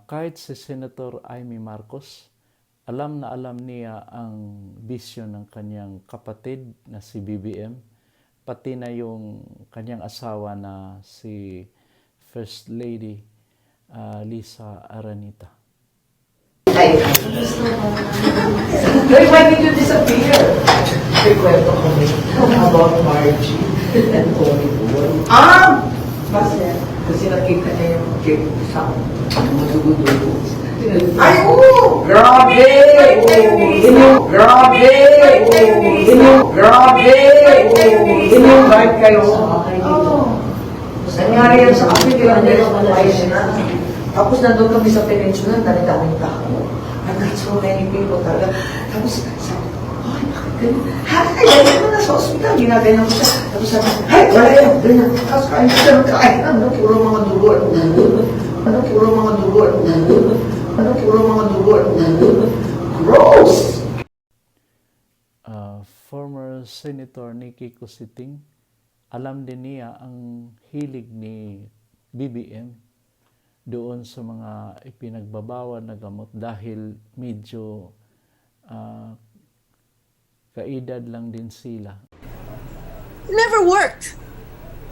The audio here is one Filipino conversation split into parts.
Kahit si Senator Amy Marcos, alam na alam niya ang bisyo ng kanyang kapatid na si BBM, pati na yung kanyang asawa na si First Lady Lisa Aranita. Why did you disappear? May kwento kami about Margie and Tony Bull. Bakit? Kasi nakita niya yung cake sa dugo-dugo. Ay, oo! Grabe! Grabe! Grabe! Invite kayo sa akin dito. Nangyari yan sa akin, di lang nila ayos na. Tapos nandun kami sa peninsula, daming tao. I got so many people talaga. Tapos sabi ko, ay, bakit ganyan? Ay, ganyan ko na sa ospital, ginaganyan ko siya. Tapos sabi ko, ay, wala yan, ganyan. Tapos kain ko siya ng kain. Ano, puro mga dugo at ulo. Ano, puro mga dugo at ulo. Ano, puro mga dugo at ulo. Gross! Former Senator Nikki Cositing, alam din niya ang hilig ni BBM doon sa mga ipinagbabawal na gamot dahil medyo kaedad lang din sila. It never worked.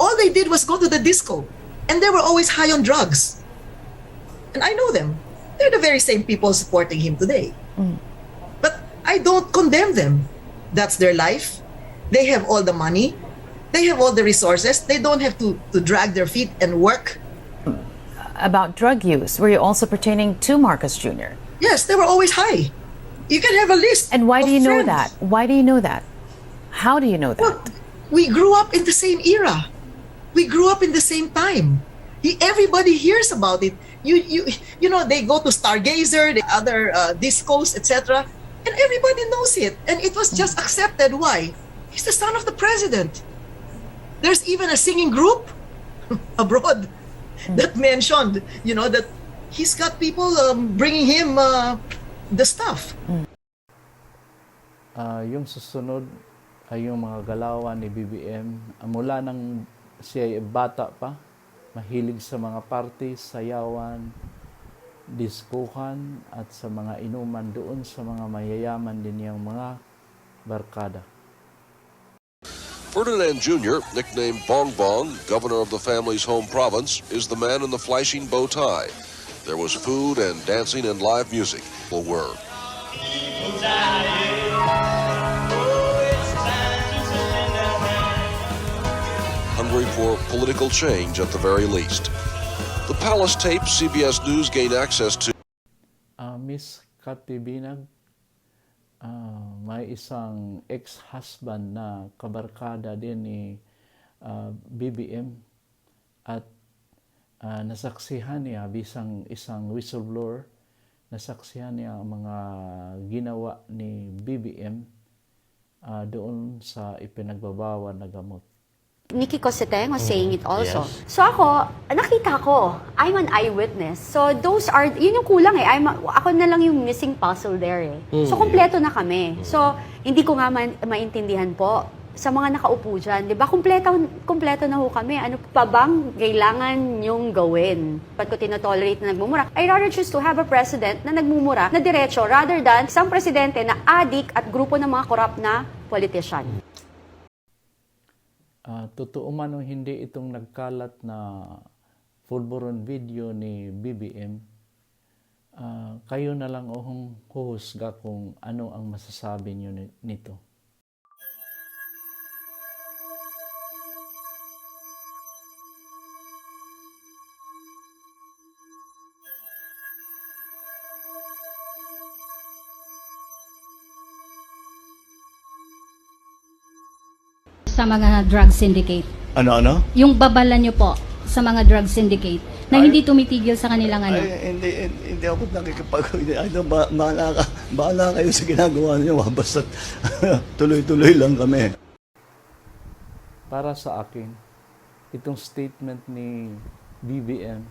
All they did was go to the disco. And they were always high on drugs. And I know them. They're the very same people supporting him today. But I don't condemn them. That's their life. They have all the money. They have all the resources. They don't have to drag their feet and work. About drug use, were you also pertaining to Marcos Jr.? Yes, they were always high. You can have a list. And why of do you know friends. that? Why do you know that? How do you know that? Well, we grew up in the same era. We grew up in the same time. Everybody hears about it. You know, they go to Stargazer, the other discos, etc. And everybody knows it. And it was just accepted. Why? He's the son of the president. There's even a singing group abroad that mentioned, you know, that he's got people bringing him the stuff. Yung susunod ay yung mga galawan ni BBM. Mula nang siya ay bata pa, mahilig sa mga party, sayawan, diskuhan, at sa mga inuman doon sa mga mayayaman din yung mga barkada. Ferdinand Jr., nicknamed Bong Bong, governor of the family's home province, is the man in the flashing bow tie. There was food and dancing and live music. People were. Hungry for political change at the very least. The palace tape CBS News gained access to. Miss Cathy Binag, may isang ex-husband na kabarkada din ni BBM at nasaksihan niya bisang isang whistleblower, nasaksihan niya ang mga ginawa ni BBM doon sa ipinagbabawal na gamot. Nikki Cositeng was saying it also. Yes. So ako, nakita ko, I'm an eyewitness. So those are, yun yung kulang eh. Ako na lang yung missing puzzle there eh. So kompleto na kami. So hindi ko nga maintindihan po sa mga nakaupo dyan. Di ba, kompleto na ho kami. Ano pa bang kailangan yung gawin? Ba't ko tinotolerate na nagmumura? I rather choose to have a president na nagmumura na diretso rather than isang presidente na adik at grupo ng mga corrupt na politician. Totoo man o hindi itong nagkalat na pulburon video ni BBM, kayo na lang ohong huhusga kung ano ang masasabi niyo nito. Sa mga drug syndicate. Ano? Yung babala nyo po sa mga drug syndicate na hindi tumitigil sa kanilang ano. Hindi ako nakikipag... Bahala kayo sa ginagawa niyo. Basta tuloy-tuloy lang kami. Para sa akin, itong statement ni BBM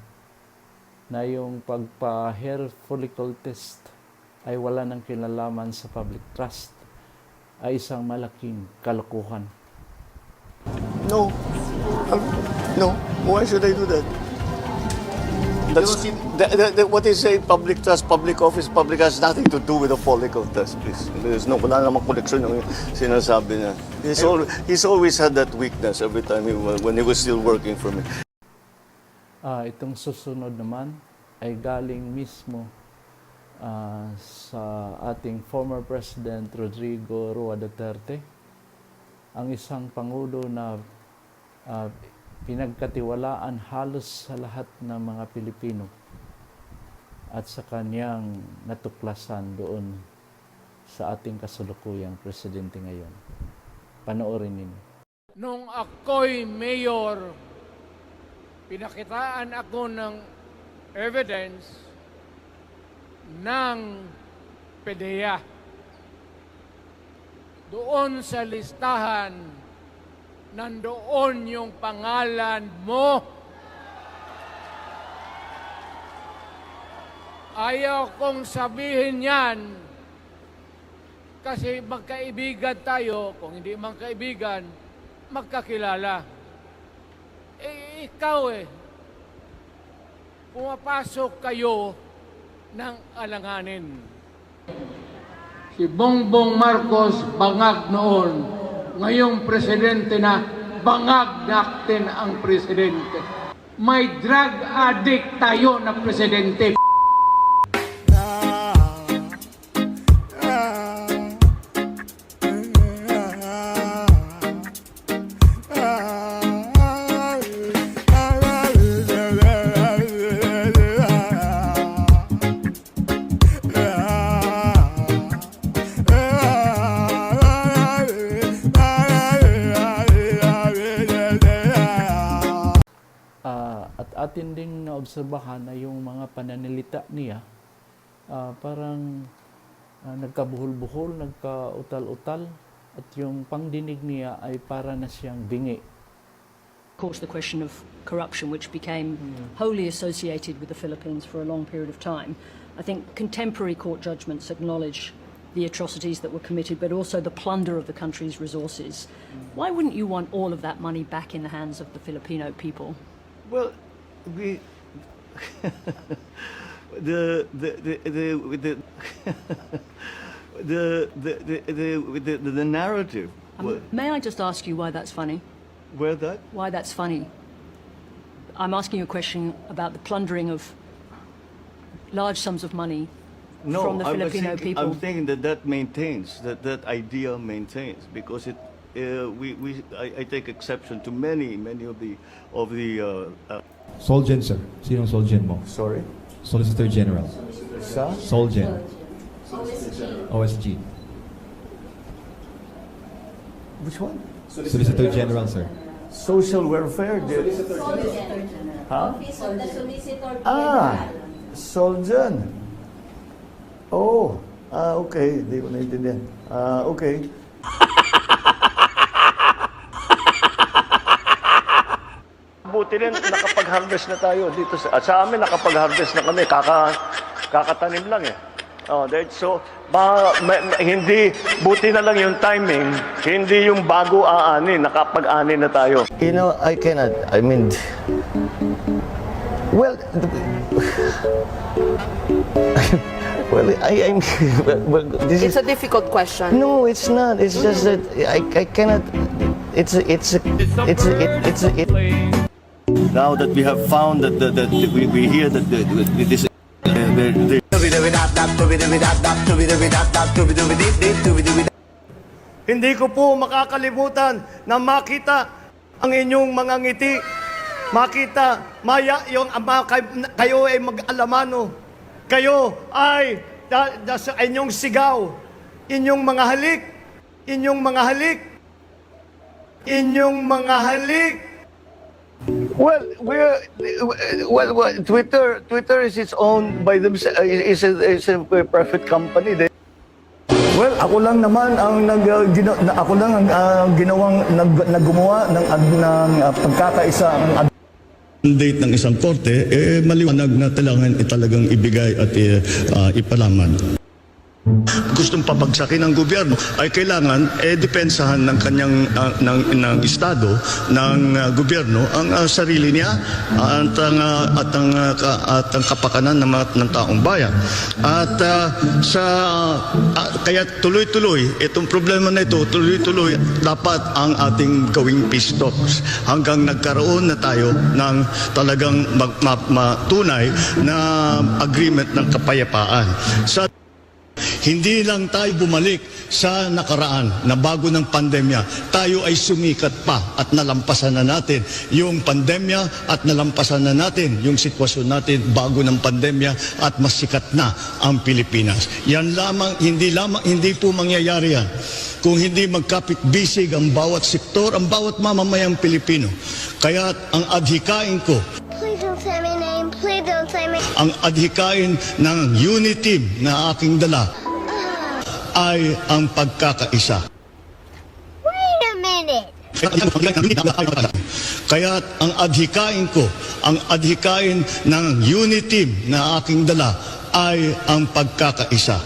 na yung pagpa-hair follicle test ay wala ng kinalaman sa public trust ay isang malaking kalokohan. No. No. Why should I do that? That's what they say, public trust, public office, public has nothing to do with the public of trust, please. There's no, wala namang connection yung sinasabi niya. He's always had that weakness every time when he was still working for me. Itong susunod naman ay galing mismo sa ating former President Rodrigo Roa Duterte, ang isang Pangulo na pinagkatiwalaan halos sa lahat ng mga Pilipino at sa kanyang natuklasan doon sa ating kasalukuyang presidente ngayon. Panoorin ninyo. Nung ako'y mayor, pinakitaan ako ng evidence ng PDEA. Doon sa listahan, nandoon yung pangalan mo. Ayaw kong sabihin yan kasi magkaibigan tayo. Kung hindi man kaibigan, magkakilala. Ikaw pumapasok kayo ng alanganin. Si Bongbong Marcos bangag noon, ngayong presidente na bangag natin ang presidente. May drug addict tayo na presidente. At atin ding naobserbahan na yung mga pananalita niya parang nagkabuhol-buhol, nagkautal-utal, at yung pangdinig niya ay para na siyang bingi. Of course, the question of corruption, which became wholly associated with the Philippines for a long period of time. I think contemporary court judgments acknowledge the atrocities that were committed, but also the plunder of the country's resources. Why wouldn't you want all of that money back in the hands of the Filipino people? Well, we the narrative. May I just ask you why that's funny? Where that? Why that's funny? I'm asking you a question about the plundering of large sums of money from the Filipino people. I'm thinking that maintains, that idea maintains, because it. I take exception to many of the. Solgen, sir. Sinong Solgen mo? Sorry. Solicitor General. Sa? Solgen. OSG. Which one? Solicitor General, sir. Social welfare. Huh? Solgen. Oh, okay. Hindi ko naintindihan. Okay. Buti rin, nakapag-harvest na tayo dito. Sa amin, nakapag-harvest na kami. Kakatanim lang eh. So, hindi, buti na lang yung timing. Hindi yung bago aani, nakapag-ani na tayo. You know, I cannot, I mean, well, this It's a difficult question. No, it's not. It's just that I cannot. Now that we have found that we hear that this. Hindi ko po makakalimutan na makita ang inyong mga ngiti. Makita, maya yung kayo ay mag-alamano. Kayo ay sa inyong sigaw, inyong mga halik, inyong mga halik, inyong mga halik. Well, Twitter is its own by themselves, is a private company. Well, ako lang naman ang gumawa ng pagkakaisa ang mandate ng isang korte, maliwanag na talagang ibigay at ipalaman. gustong pabagsakin ng gobyerno ay kailangan depensahan ng kanyang ng estado ng gobyerno ang sarili niya at ang kapakanan ng taong bayan. At kaya tuloy-tuloy itong problema na ito, tuloy-tuloy dapat ang ating gawing peace talks hanggang nagkaroon na tayo ng talagang matunay na agreement ng kapayapaan. Hindi lang tayo bumalik sa nakaraan na bago ng pandemya, tayo ay sumikat pa at nalampasan na natin yung pandemya at nalampasan na natin yung sitwasyon natin bago ng pandemya at mas sikat na ang Pilipinas. Yan lamang, hindi po mangyayari yan kung hindi magkapit-bisig ang bawat sektor, ang bawat mamamayang Pilipino. Kaya ang adhikain ko, ang adhikain ng unity na aking dala ay ang pagkakaisa. Wait a minute. Kaya ang adhikain ko, ang adhikain ng unity na aking dala ay ang pagkakaisa.